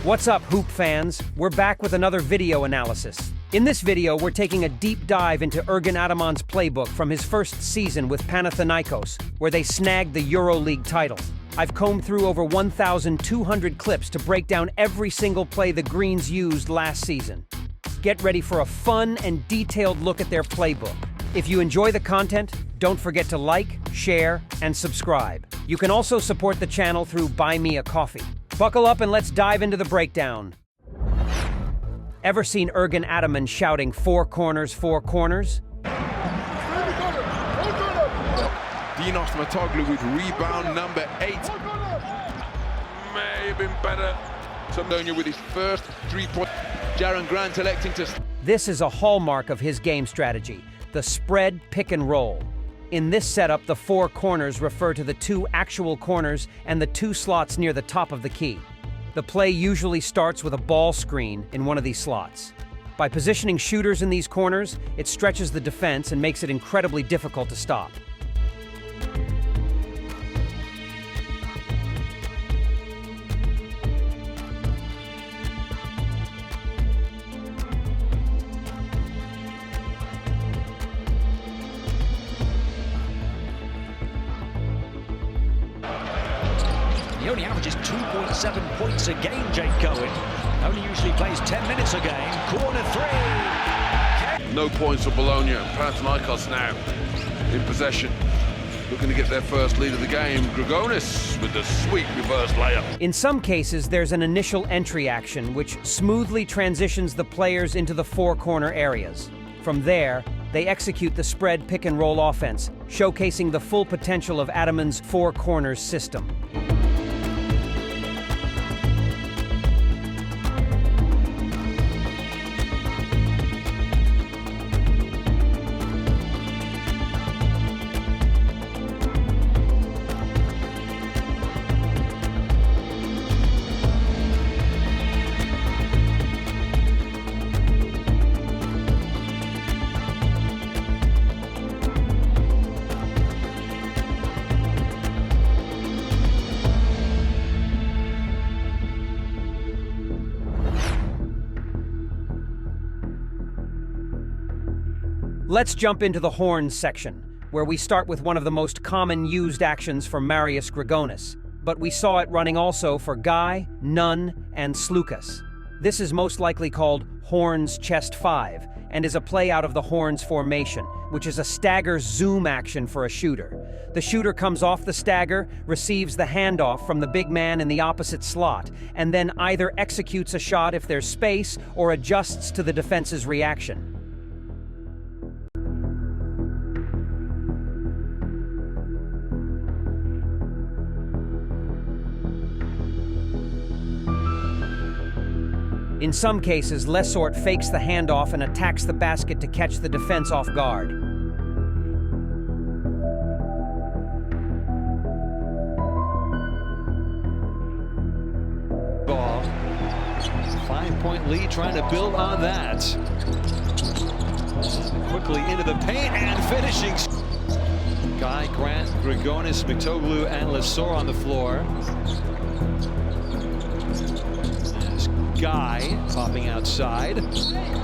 What's up, Hoop fans? We're back with another video analysis. In this video, we're taking a deep dive into Ergin Ataman's playbook from his first season with Panathinaikos, where they snagged the EuroLeague title. I've combed through over 1,200 clips to break down every single play the Greens used last season. Get ready for a fun and detailed look at their playbook. If you enjoy the content, don't forget to like, share, and subscribe. You can also support the channel through Buy Me a Coffee. Buckle up and let's dive into the breakdown. Ever seen Ergin Ataman shouting four corners, four corners? Dinos Matoglu with rebound number 8. May have been better. Sonia with his first 3-point. Jaron Grant electing to... This is a hallmark of his game strategy, the spread pick and roll. In this setup, the four corners refer to the two actual corners and the two slots near the top of the key. The play usually starts with a ball screen in one of these slots. By positioning shooters in these corners, it stretches the defense and makes it incredibly difficult to stop. He only averages 2.7 points a game, Jake Cohen. Only usually plays 10 minutes a game. Corner three. No points for Bologna. Panathinaikos now in possession. Looking to get their first lead of the game. Grigonis with the sweet reverse layup. In some cases, there's an initial entry action which smoothly transitions the players into the four corner areas. From there, they execute the spread pick and roll offense, showcasing the full potential of Ataman's four corners system. Let's jump into the horns section, where we start with one of the most common used actions for Marius Grigonis, but we saw it running also for Guy, Nunn, and Slukas. This is most likely called Horns Chest 5, and is a play out of the Horns formation, which is a stagger zoom action for a shooter. The shooter comes off the stagger, receives the handoff from the big man in the opposite slot, and then either executes a shot if there's space or adjusts to the defense's reaction. In some cases, Lesort fakes the handoff and attacks the basket to catch the defense off guard. Ball. 5-point lead, trying to build on that. Quickly into the paint and finishing. Guy, Grant, Grigonis, Mitoglu, and Lesor on the floor. Guy popping outside,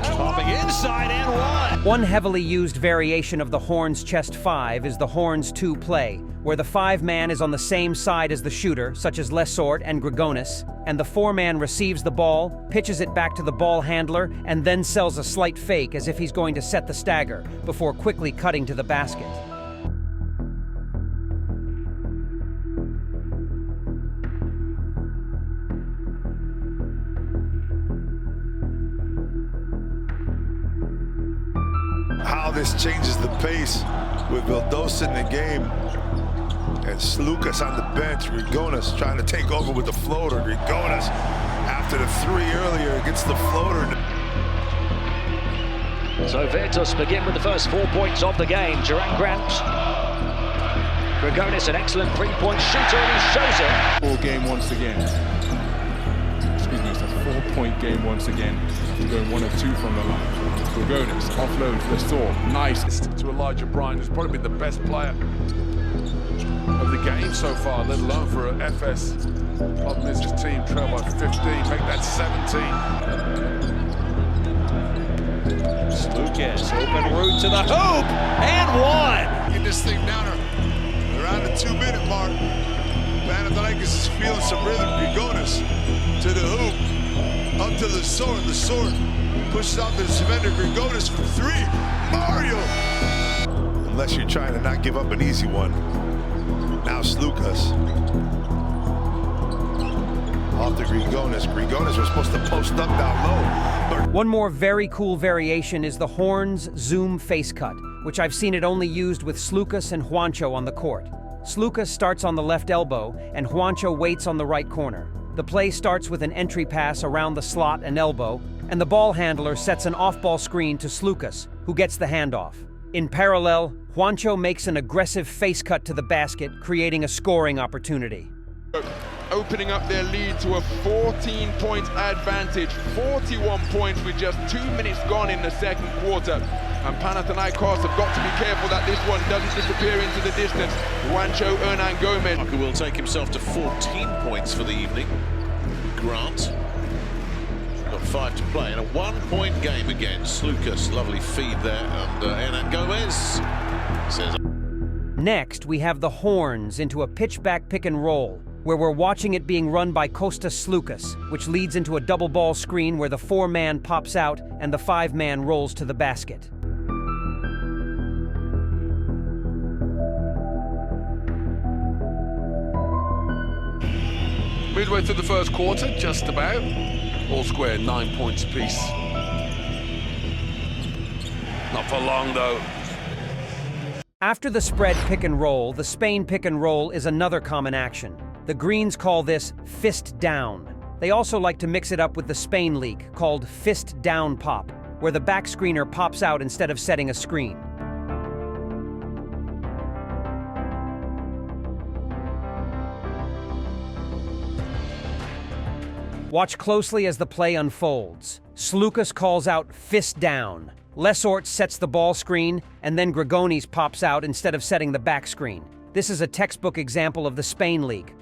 popping inside, and one. One heavily used variation of the Horns Chest 5 is the Horns 2 play, where the 5-man is on the same side as the shooter, such as Lesort and Grigonis, and the 4-man receives the ball, pitches it back to the ball handler, and then sells a slight fake as if he's going to set the stagger, before quickly cutting to the basket. How this changes the pace with Vildosa in the game and Slukas on the bench. Grigonis trying to take over with the floater. Grigonis, after the three earlier, gets the floater. So Virtus begin with the first 4 points of the game. Jaron Grant. Grigonis, an excellent three-point shooter, and he shows it. Full game once again. Excuse me, it's a 4-point game once again. We're going 1 of 2 from the line. Grigonis, offload, Lesor, nice. To Elijah Bryan, who's probably been the best player of the game so far, let alone for an FS. Problem is his team trail by 15, make that 17. Lucas, open route to the hoop, and one! Get this thing down around the 2-minute mark. Panathinaikos is feeling some rhythm. Grigonis to the hoop, up to the sword. The sword pushes out the defender. Grigonis from 3. Mario! Unless you're trying to not give up an easy one. Now Slukas. Off to Grigonis. Grigonis was supposed to post up down low. One more very cool variation is the Horns Zoom face cut, which I've seen it only used with Slukas and Juancho on the court. Slukas starts on the left elbow, and Juancho waits on the right corner. The play starts with an entry pass around the slot and elbow, and the ball handler sets an off-ball screen to Slukas, who gets the handoff. In parallel, Juancho makes an aggressive face cut to the basket, creating a scoring opportunity. Opening up their lead to a 14-point advantage, 41 points with just 2 minutes gone in the second quarter. And Panathinaikos have got to be careful that this one doesn't disappear into the distance. Juancho Hernan Gomez. Parker will take himself to 14 points for the evening. Grant got 5 to play in a 1-point game against Lucas. Lovely feed there, and Hernan Gomez says. Next, we have the Horns into a pitch-back pick and roll, where we're watching it being run by Kostas Slukas, which leads into a double ball screen where the 4-man pops out and the 5-man rolls to the basket. Midway through the first quarter, just about. All square, 9 points apiece. Not for long, though. After the spread pick and roll, the Spain pick and roll is another common action. The Greens call this fist down. They also like to mix it up with the Spain league, called fist down pop, where the back screener pops out instead of setting a screen. Watch closely as the play unfolds. Slukas calls out fist down. Lesort sets the ball screen, and then Grigonis pops out instead of setting the back screen. This is a textbook example of the Spain league.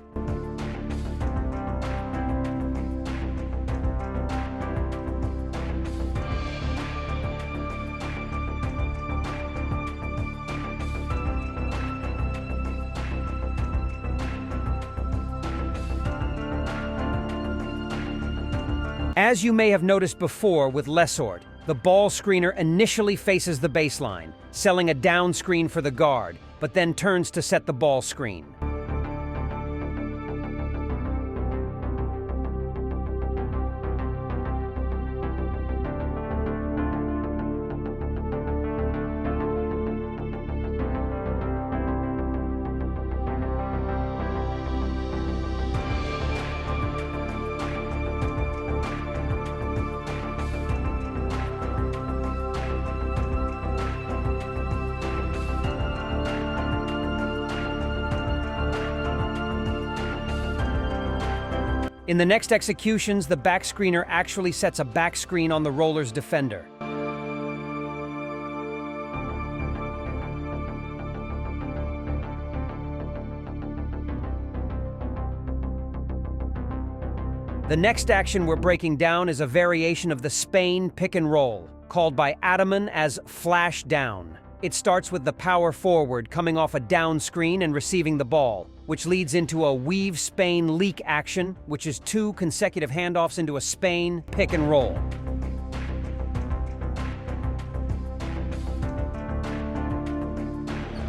As you may have noticed before with Lesort, the ball screener initially faces the baseline, selling a down screen for the guard, but then turns to set the ball screen. In the next executions, the back screener actually sets a back screen on the roller's defender. The next action we're breaking down is a variation of the Spain pick and roll, called by Ataman as flash down. It starts with the power forward coming off a down screen and receiving the ball, which leads into a weave Spain leak action, which is 2 consecutive handoffs into a Spain pick and roll.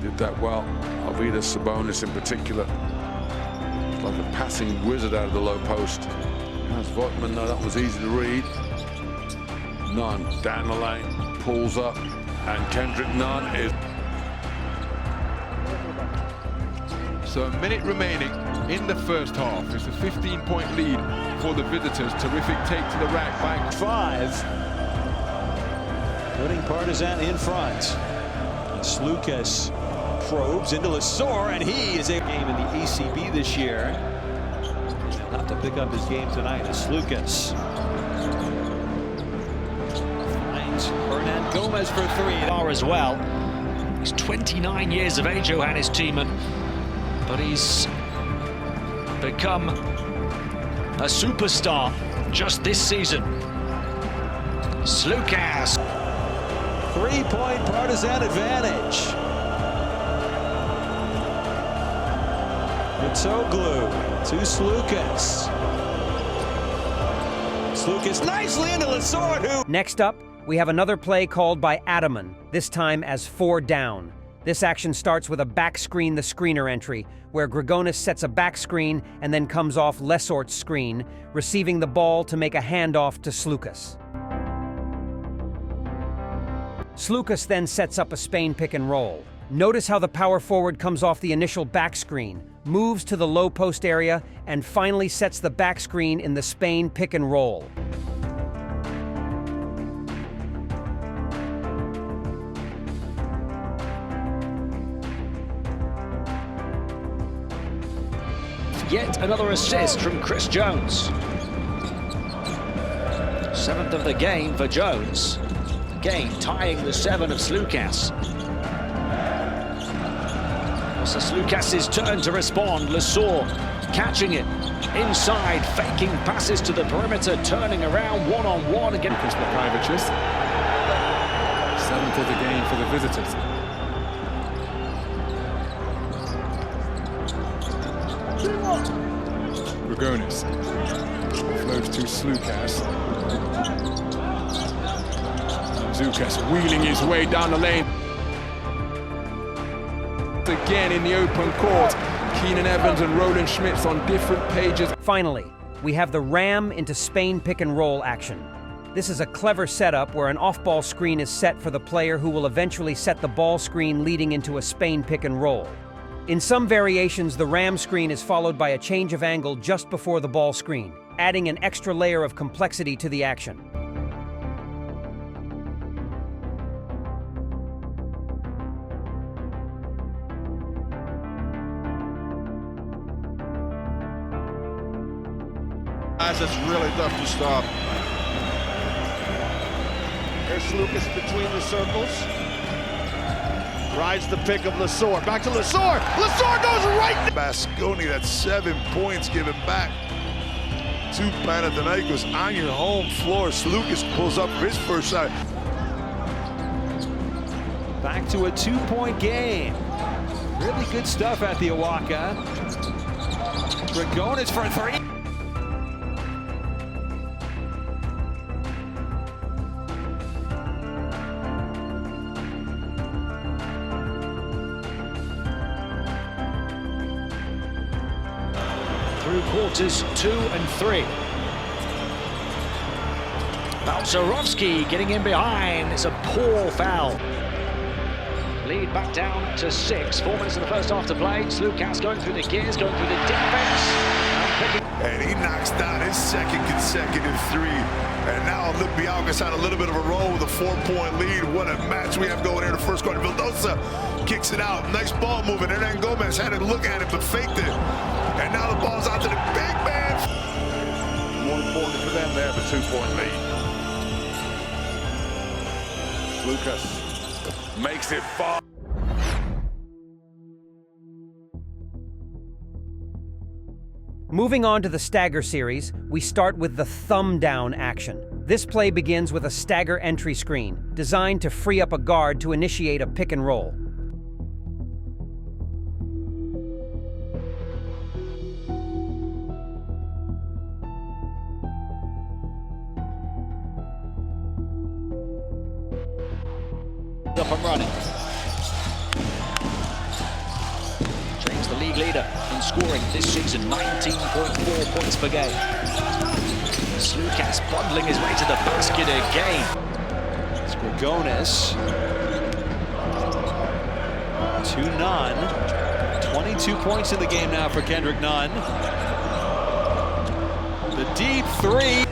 Did that well. Arvydas Sabonis in particular. It's like a passing wizard out of the low post. As Voigtman, no, that was easy to read. Nunn down the lane, pulls up, and Kendrick Nunn is. So a minute remaining in the first half. It's a 15-point lead for the visitors. Terrific take to the rack by 5. Putting Partizan in front. Slukas probes into Lesor, and he is a game in the ACB this year. He'll have to pick up his game tonight as Slukas finds Hernan Gomez for 3. As well. He's 29 years of age, Johannes Thiemann. but he's become a superstar just this season. Slukas. 3-point Partizan advantage. Mitoglu to Slukas. Slukas nicely into Lesort, who... Next up, we have another play called by Ataman, this time as 4 down. This action starts with a back screen the screener entry, where Grigonis sets a back screen and then comes off Lesort's screen, receiving the ball to make a handoff to Slukas. Slukas then sets up a Spain pick and roll. Notice how the power forward comes off the initial back screen, moves to the low post area, and finally sets the back screen in the Spain pick and roll. Yet another assist from Chris Jones. 7th of the game for Jones. Again, tying the 7 of Slukas. So Slukas' turn to respond. Lesort catching it inside, faking passes to the perimeter, turning around one-on-one again. Panathinaikos. 7th of the game for the visitors. Grigonis floats to Slukas. Slukas wheeling his way down the lane. Again in the open court. Keenan Evans and Roland Schmitz on different pages. Finally, we have the ram into Spain pick and roll action. This is a clever setup where an off-ball screen is set for the player who will eventually set the ball screen leading into a Spain pick and roll. In some variations, the ram screen is followed by a change of angle just before the ball screen, adding an extra layer of complexity to the action. It's really tough to stop. There's Slukas between the circles. Rides the pick of Lesort. Back to Lesort. Lesort goes right. Basconi, that's 7 points given back to Panathinaikos on your home floor. Slukas pulls up his first shot. Back to a 2-point game. Really good stuff at the Awaka. Grigonis for 3. Through quarters 2 and 3. Balcerowski getting in behind. It's a poor foul. Lead back down to 6. 4 minutes in the first half to play. Slukas going through the gears, going through the defense. And he knocks down his second consecutive 3. And now Olympiacos had a little bit of a roll with a 4-point lead. What a match we have going here in the first quarter. Vildosa kicks it out. Nice ball movement. Hernan Gomez had to look at it but faked it. And now the ball's out to the big man. More important for them there, the 2-point lead. Lucas makes it far. Moving on to the Stagger Series, we start with the thumb down action. This play begins with a stagger entry screen, designed to free up a guard to initiate a pick and roll. Up and running. James, the league leader in scoring this season, 19.4 points per game. Slukas bundling his way to the basket again. It's Grigonis. To Nunn. 22 points in the game now for Kendrick Nunn. The deep 3.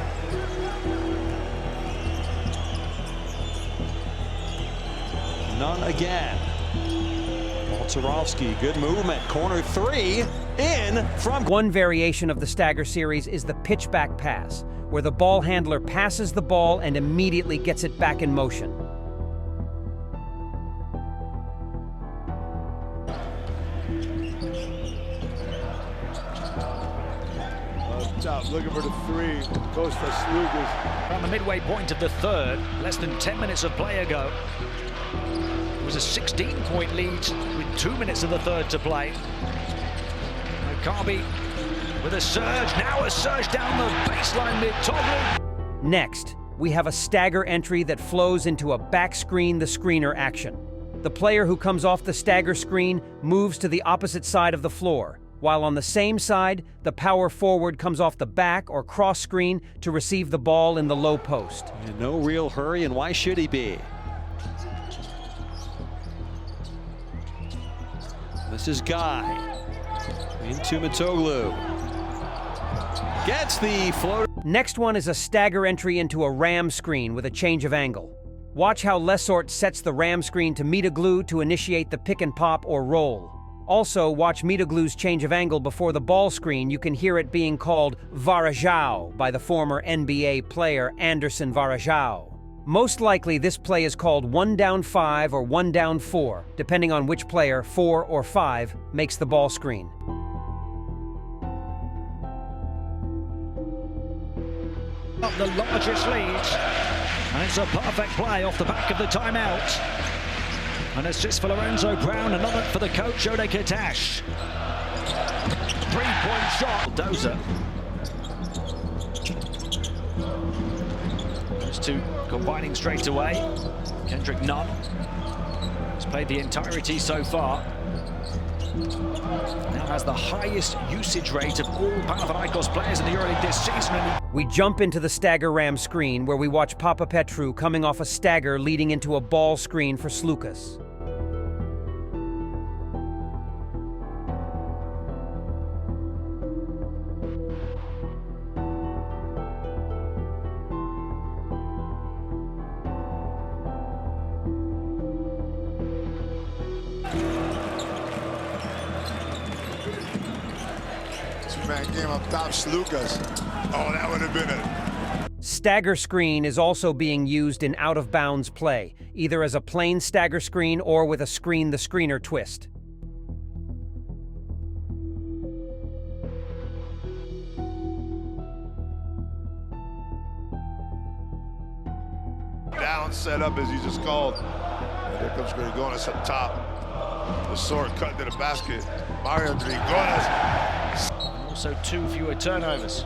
Nunn again. Balcerowski, good movement. Corner 3, in from... One variation of the Stagger Series is the pitchback pass, where the ball handler passes the ball and immediately gets it back in motion. looking for the three. Goes to Slukas. Around the midway point of the third, less than 10 minutes of play ago. It was a 16-point lead with 2 minutes of the third to play. Maccabi with a surge, now a surge down the baseline mid-Toglu. Next, we have a stagger entry that flows into a back screen the screener action. The player who comes off the stagger screen moves to the opposite side of the floor, while on the same side, the power forward comes off the back or cross screen to receive the ball in the low post. And no real hurry, and why should he be? This is Guy into Mitoglu. Gets the floater. Next one is a stagger entry into a ram screen with a change of angle. Watch how Lesort sets the ram screen to Mitoglu to initiate the pick and pop or roll. Also, watch Mitoglu's change of angle before the ball screen. You can hear it being called Varejao by the former NBA player Anderson Varejao. Most likely, this play is called 1 down 5 or 1 down 4, depending on which player, 4 or 5, makes the ball screen. The largest leads, and it's a perfect play off the back of the timeout. An assist for Lorenzo Brown, another for the coach, Ode Katash. 3-point shot. Dozer. Those two combining straight away. Kendrick Nunn has played the entirety so far. Now has the highest usage rate of all Panathinaikos players in the EuroLeague this season. We jump into the stagger ram screen where we watch Papa Petru coming off a stagger leading into a ball screen for Slukas. Man game up top, Slukas. Oh, that would have been it. Stagger screen is also being used in out-of-bounds play, either as a plain stagger screen or with a screen the screener twist. Down set up as you just called. And there comes Grigonis up top. The sword cut to the basket. Mario Grigonis. Also 2 fewer turnovers.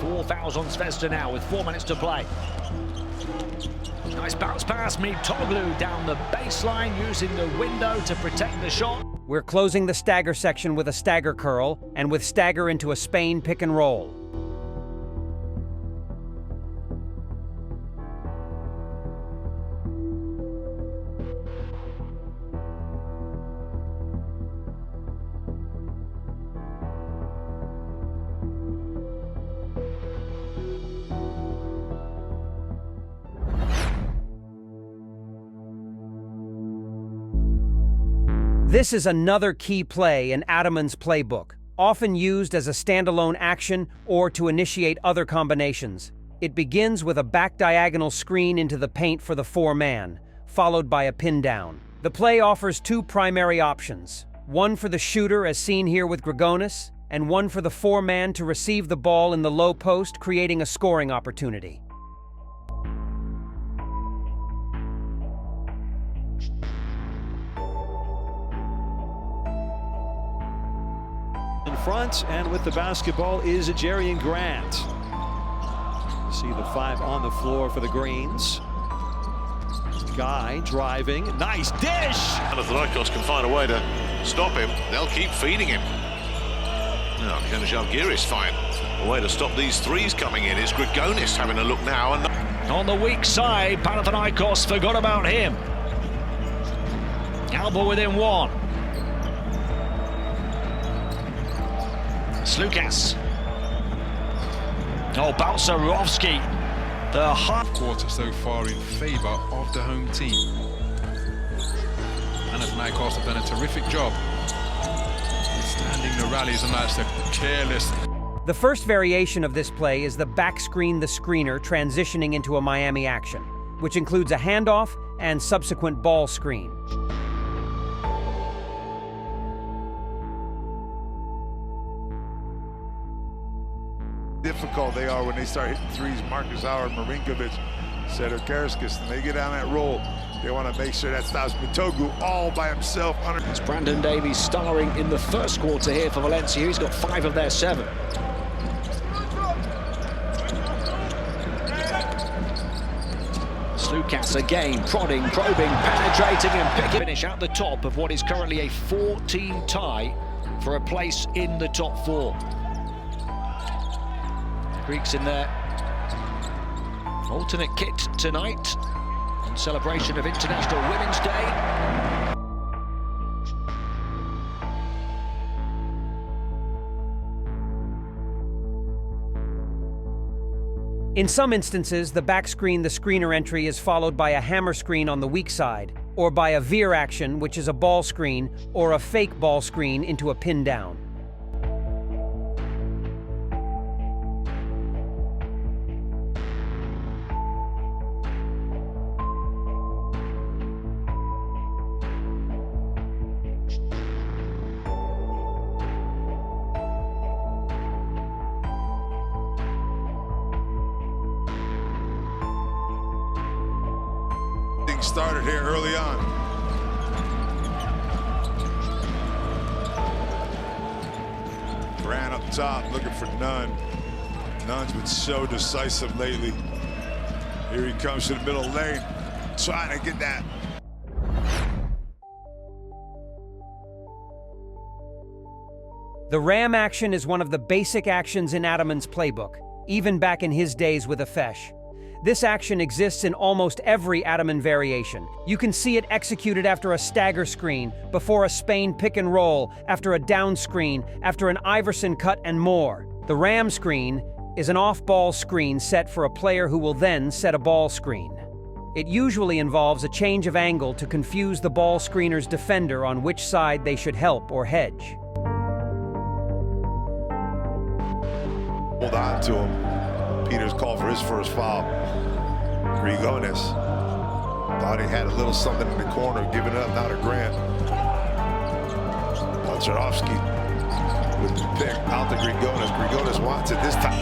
4 fouls on Zvezda now with 4 minutes to play. Nice bounce pass, Mitoglu down the baseline using the window to protect the shot. We're closing the stagger section with a stagger curl and with stagger into a Spain pick and roll. This is another key play in Ataman's playbook, often used as a standalone action or to initiate other combinations. It begins with a back diagonal screen into the paint for the 4-man, followed by a pin down. The play offers 2 primary options, one for the shooter as seen here with Grigonis, and one for the 4-man to receive the ball in the low post, creating a scoring opportunity. In front and with the basketball is Jerian Grant. See the 5 on the floor for the Greens. Guy driving, nice dish! Panathinaikos can find a way to stop him. They'll keep feeding him. Now, Kenajavgiris find a way to stop these threes coming in. It's Grigonis having a look now. And on the weak side, Panathinaikos forgot about him. Alba within 1. Slukas. Oh, Balsarovsky. The hot quarter so far in favor of the home team. Panathinaikos have done a terrific job withstanding the rallies, and that's a careless. The first variation of this play is the back screen the screener transitioning into a Miami action, which includes a handoff and subsequent ball screen. difficult they are when they start hitting threes. Marcus Howard, Marinkovic, Sedokarskis, and they get on that roll. They want to make sure that stops Mitogu all by himself. It's Brandon Davies starring in the first quarter here for Valencia. He's got 5 of their 7. Slukas again, prodding, probing, penetrating and picking. Finish at the top of what is currently a 4-team tie for a place in the top 4. Greeks in their alternate kit tonight in celebration of International Women's Day. In some instances, the backscreen, the screener entry is followed by a hammer screen on the weak side, or by a veer action, which is a ball screen, or a fake ball screen into a pin down. Started here early on. Ran up top looking for Nunn. Nunn's been so decisive lately. Here he comes to the middle lane, trying to get that. The ram action is one of the basic actions in Ataman's playbook, even back in his days with Efesh. This action exists in almost every Ataman variation. You can see it executed after a stagger screen, before a Spain pick and roll, after a down screen, after an Iverson cut, and more. The ram screen is an off-ball screen set for a player who will then set a ball screen. It usually involves a change of angle to confuse the ball screener's defender on which side they should help or hedge. Hold on to him. Peters called for his first foul. Grigonis thought he had a little something in the corner, giving it up now to Grant. Alcherovsky with the pick out to Grigonis. Grigonis wants it this time.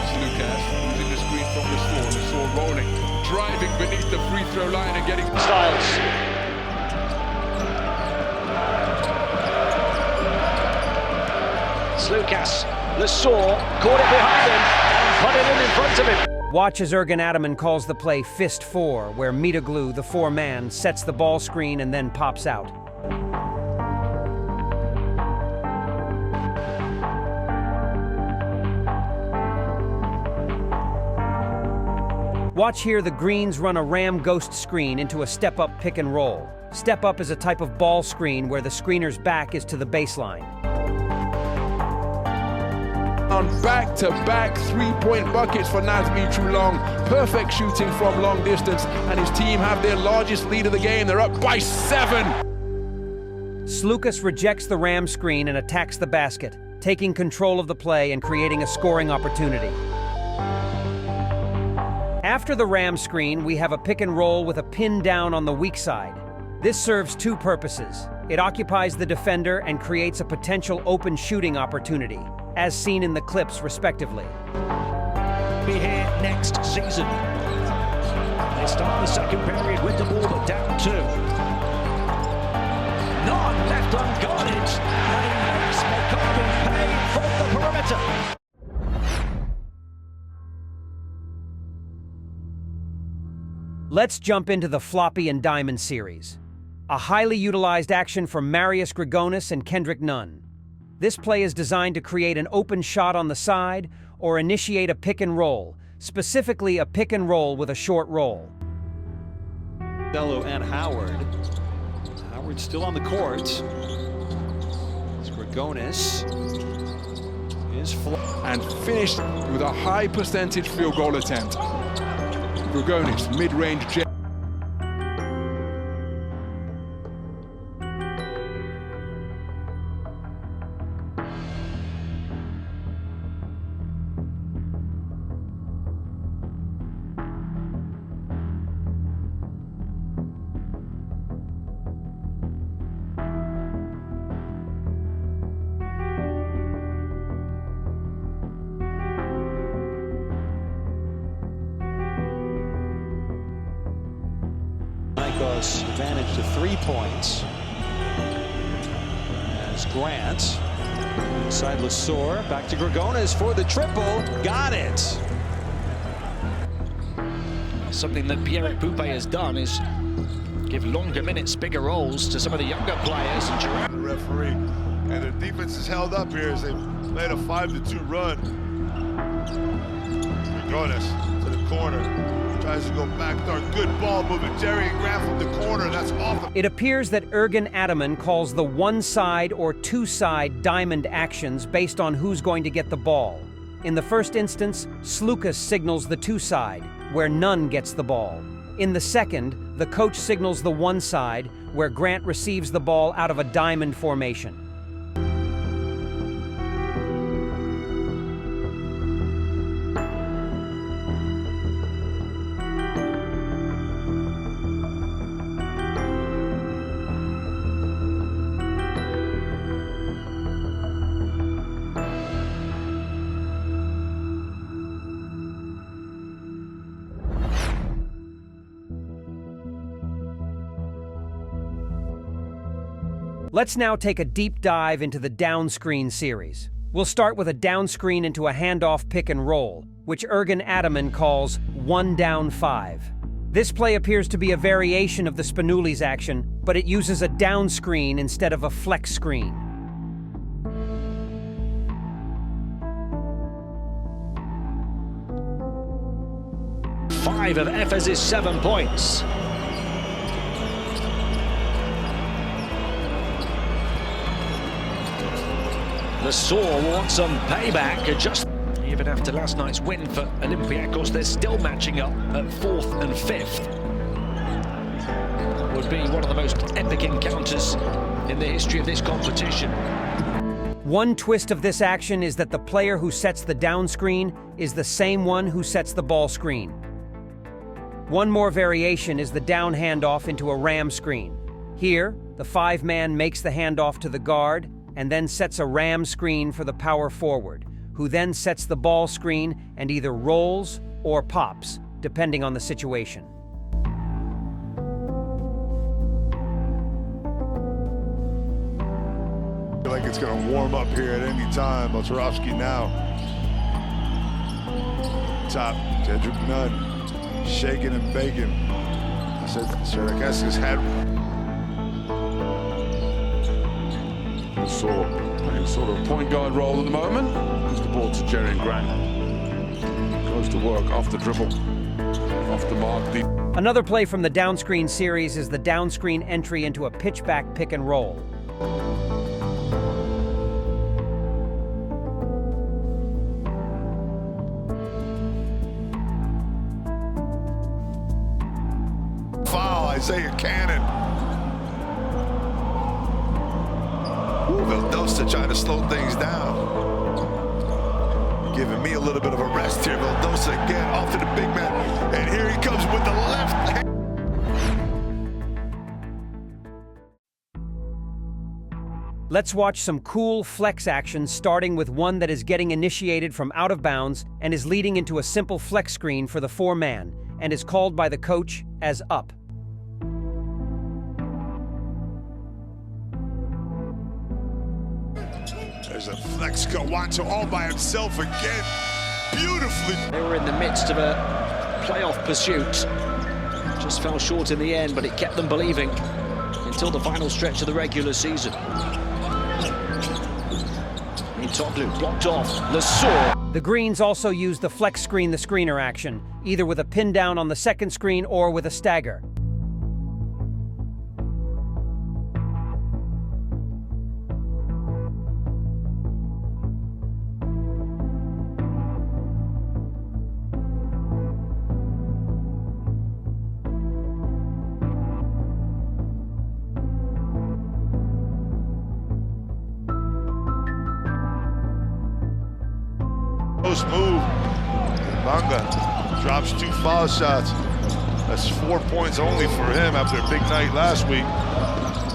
Slukas using the screen from the Saw rolling, driving beneath the free throw line and getting Styles. Slukas, Lesaur caught it behind him and put it in front of him. Watch as Ergin Ataman calls the play Fist 4, where Mitoglu, the 4-man, sets the ball screen and then pops out. Watch here the Greens run a ram ghost screen into a step-up pick and roll. Step-up is a type of ball screen where the screener's back is to the baseline. On back-to-back three-point buckets for Nazmi Trulong. Perfect shooting from long distance, and his team have their largest lead of the game. They're up by 7. Slukas rejects the ram screen and attacks the basket, taking control of the play and creating a scoring opportunity. After the ram screen, we have a pick and roll with a pin down on the weak side. This serves 2 purposes. It occupies the defender and creates a potential open shooting opportunity, as seen in the clips respectively. Be here next season. They start the second period with the ball, but down 2. None left unguarded, and he makes McCollum pay from the perimeter. Let's jump into the Floppy and Diamond series, a highly utilized action from Marius Grigonis and Kendrick Nunn. This play is designed to create an open shot on the side or initiate a pick and roll, specifically a pick and roll with a short roll. Bello and Howard. Howard still on the court. Grigonis is and finished with a high percentage field goal attempt. Grigonis, mid-range jet. Panathinaikos advantage to 3 points. As Grant, inside Lesor, back to Grigonis for the triple, got it! Something that Pierre Poupe has done is give longer minutes, bigger roles to some of the younger players. And The referee, and their defense is held up here as they played a 5-2 run. Grigonis to the corner, tries to go back there. Good ball moving. Jerry and Grant from the corner. That's off. It appears that Ergen Ataman calls the one-side or two-side diamond actions based on who's going to get the ball. In the first instance, Slukas signals the two-side, where none gets the ball. In the second, the coach signals the one side, where Grant receives the ball out of a diamond formation. Let's now take a deep dive into the down screen series. We'll start with a down screen into a handoff pick and roll, which Ergen Ataman calls 1 down 5. This play appears to be a variation of the Spanulis action, but it uses a down screen instead of a flex screen. Five of Efes' 7 points. Lesor wants some payback. Even after last night's win for Olympiacos, they're still matching up at 4th and 5th. Would be one of the most epic encounters in the history of this competition. One twist of this action is that the player who sets the down screen is the same one who sets the ball screen. One more variation is the down handoff into a ram screen. Here, the 5-man makes the handoff to the guard and then sets a ram screen for the power forward, who then sets the ball screen and either rolls or pops, depending on the situation. I feel like it's going to warm up here at any time. Otarovsky now. Top, Jedrick Nunn, shaking and baking. I said, Cherkessis had playing sort of point guard role at the moment. Gives the ball to Jerry and Grant. Goes to work off the dribble, off the mark. Another play from the down screen series is the down screen entry into a pitchback pick and roll. foul, Isaiah Cannon. Vildosa trying to slow things down. Giving me a little bit of a rest here. Vildosa again off to the big man. And here he comes with the left hand. Let's watch some cool flex action, starting with one that is getting initiated from out of bounds and is leading into a simple flex screen for the 4-man and is called by the coach as up. There's a flex Kawato all by himself again. Beautifully. They were in the midst of a playoff pursuit. Just fell short in the end, but it kept them believing until the final stretch of the regular season. Toglu blocked off. Lesor. The Greens also used the flex screen the screener action, either with a pin down on the second screen or with a stagger. Post move. Banga drops 2 foul shots. That's 4 points only for him after a big night last week.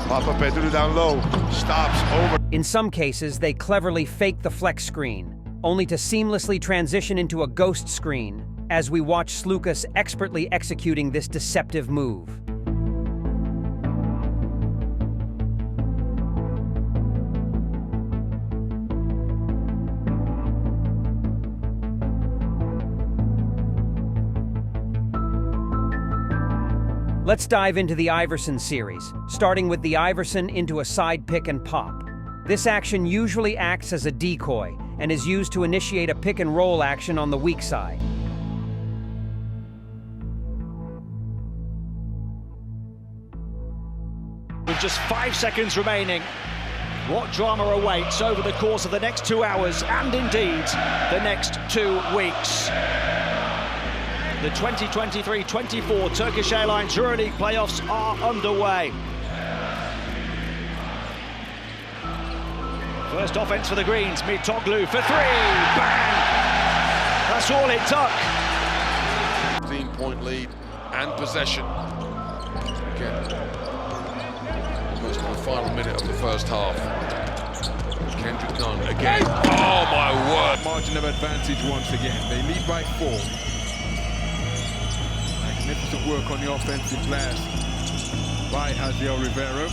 Papa Pedro down low. Stops over. In some cases, they cleverly fake the flex screen, only to seamlessly transition into a ghost screen, as we watch Slukas expertly executing this deceptive move. Let's dive into the Iverson Series, starting with the Iverson into a side pick and pop. This action usually acts as a decoy and is used to initiate a pick and roll action on the weak side. With just 5 seconds remaining, what drama awaits over the course of the next 2 hours and indeed the next 2 weeks? The 2023-24 Turkish Airlines EuroLeague playoffs are underway. First offense for the Greens, Mitoglu for 3, bang! That's all it took. 15-point lead and possession. Again, almost in the final minute of the first half. Kendrick Nunn again. Oh my word! Margin of advantage once again. They lead by 4. Magnificent work on the offensive glass by Jaziel Rivero.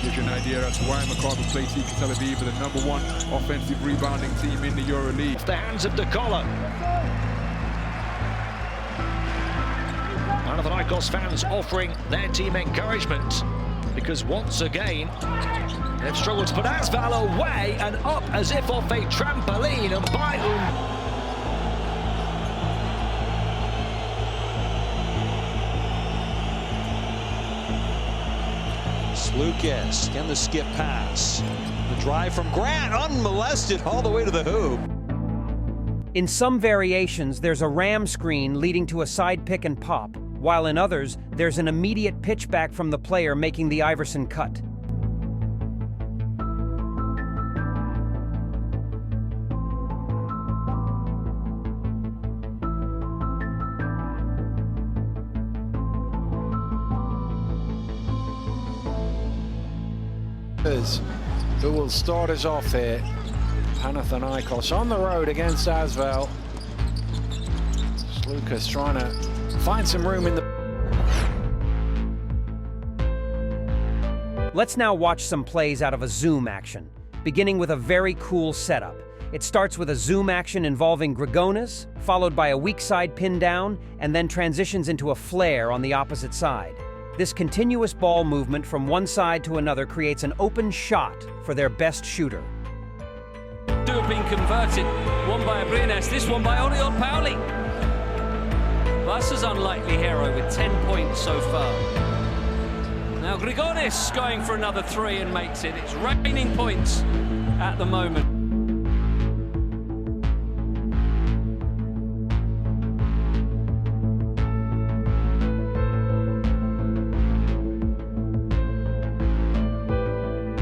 Gives you an idea as to why Maccabi Playbook Tel Aviv are the #1 offensive rebounding team in the EuroLeague. The hands of DeColla. Panathinaikos fans offering their team encouragement because once again they've struggled to put Asval away and up as if off a trampoline, and Bayern. Lucas, can the skip pass? The drive from Grant, unmolested all the way to the hoop. In some variations, there's a ram screen leading to a side pick and pop, while in others, there's an immediate pitch back from the player making the Iverson cut. Who will start us off here? Panathinaikos on the road against Asvel. Lucas trying to find some room in the... Let's now watch some plays out of a zoom action, beginning with a very cool setup. It starts with a zoom action involving Grigonis, followed by a weak side pin down, and then transitions into a flare on the opposite side. This continuous ball movement from one side to another creates an open shot for their best shooter. Two have been converted, one by Abrines, this one by Oriol Pauli. Barca's unlikely hero with 10 points so far. Now Grigonis going for another 3 and makes it. It's raining points at the moment.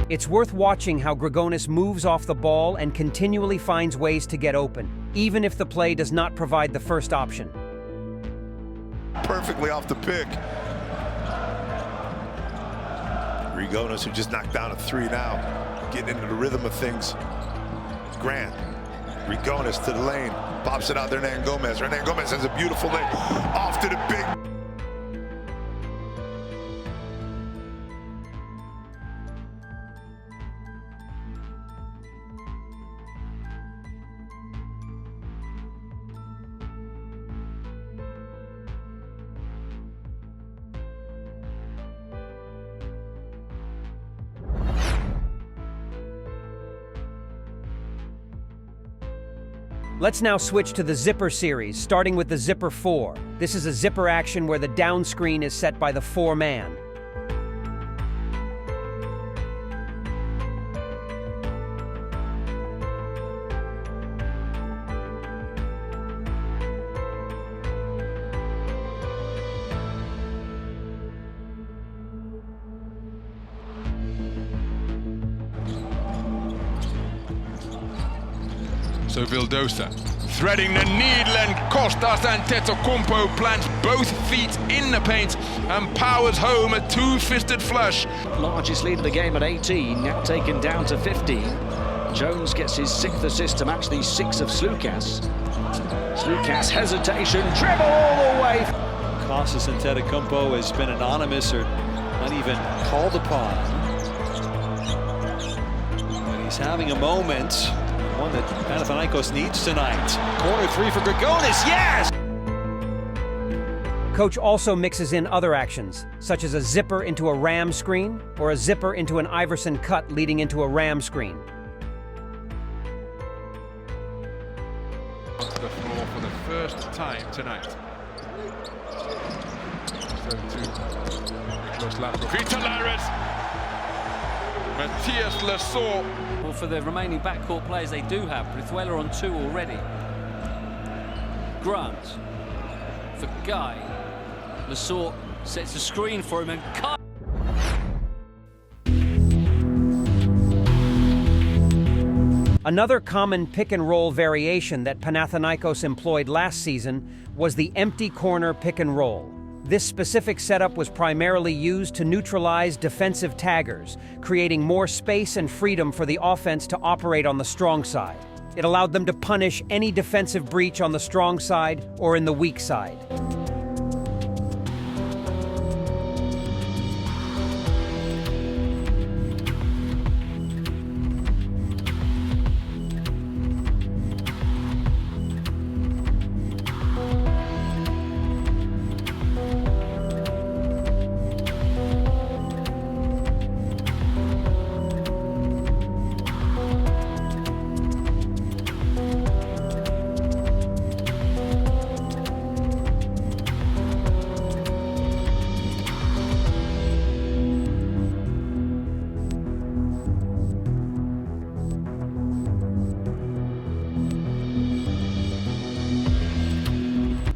It's worth watching how Grigonis moves off the ball and continually finds ways to get open, even if the play does not provide the first option. Perfectly off the pick. Grigonis, who just knocked down a 3 now, getting into the rhythm of things. Grant, Grigonis to the lane, pops it out there, Hernan Gomez. Hernan Gomez has a beautiful lane, off to the big. Let's now switch to the Zipper Series, starting with the Zipper 4. This is a zipper action where the down screen is set by the 4-man. So Vildosa threading the needle, and Kostas Antetokounmpo plants both feet in the paint and powers home a two-fisted flush. Largest lead of the game at 18, now taken down to 15. Jones gets his 6th assist to match the 6 of Slukas. Slukas hesitation, dribble all the way. Kostas Antetokounmpo has been anonymous or not even called upon. But he's having a moment. One that Panathinaikos needs tonight. Corner 3 for Grigonis, yes! coach also mixes in other actions, such as a zipper into a ram screen or a zipper into an Iverson cut leading into a ram screen. Onto the floor for the first time tonight. So to Nicholas Lampro. Peter Larraz. Matthias Lasor. Well, for the remaining backcourt players they do have, Brizuela on 2 already. Grant for Guy. Lasor sets a screen for him and Kai. Another common pick-and-roll variation that Panathinaikos employed last season was the empty corner pick-and-roll. This specific setup was primarily used to neutralize defensive taggers, creating more space and freedom for the offense to operate on the strong side. It allowed them to punish any defensive breach on the strong side or in the weak side.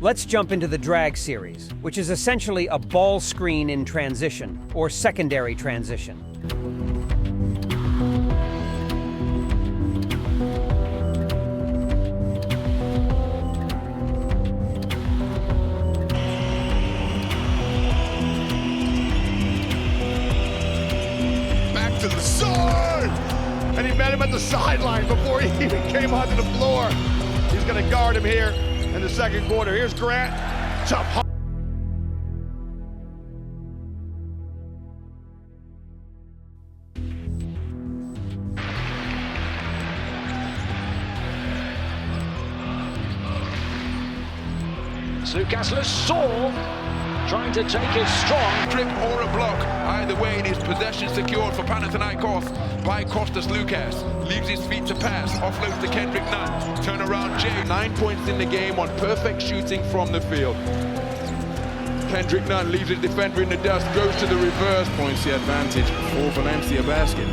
Let's jump into the drag series, which is essentially a ball screen in transition, or secondary transition. Back to the sword! And he met him at the sideline before he even came onto the floor. He's going to guard him here in the second quarter. Here's Grant. Tough. Lucas Lasor trying to take it strong. Trip or a block. Either way, it is possession secured for Panathinaikos by Kostas Lukas. Leaves his feet to pass. Offloads to Kendrick Nunn. Turn around Jay. 9 points in the game on perfect shooting from the field. Kendrick Nunn leaves his defender in the dust. Goes to the reverse. Points the advantage for Valencia basket.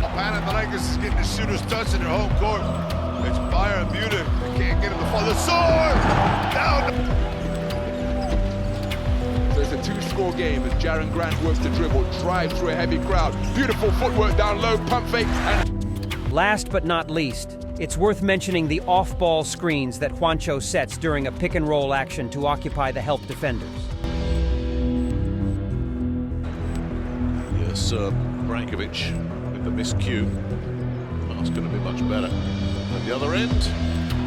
Panathinaikos is getting the shooter's touch in their home court. It's Byron Munich. They can't get him to fall. The sword! Down! So it's a 2-score game as Jaren Grant works the dribble, drives through a heavy crowd. Beautiful footwork down low, pump fake, and... Last but not least, it's worth mentioning the off-ball screens that Juancho sets during a pick-and-roll action to occupy the help defenders. Yes, Brankovic with the miscue. That's going to be much better. At the other end,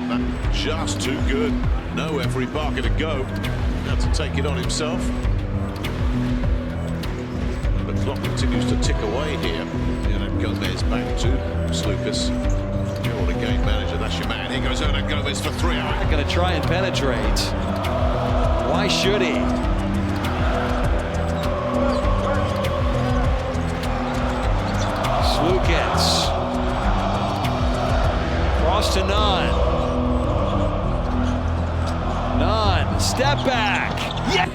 that just too good. No every Barker to go. Had to take it on himself. The clock continues to tick away here. And Gomez back to Slukas. You're the game manager, that's your man. Here goes Hernan Gomez for 3. They're going to try and penetrate. Why should he? Slukas. Cross to Nunn. Nunn, step back. Yeah.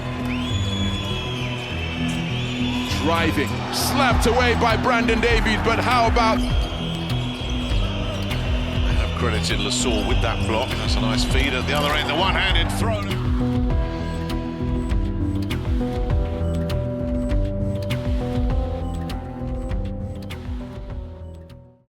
Driving, slapped away by Brandon Davies, but how about... They have credited Lasor with that block. That's a nice feed at the other end. The one-handed throw.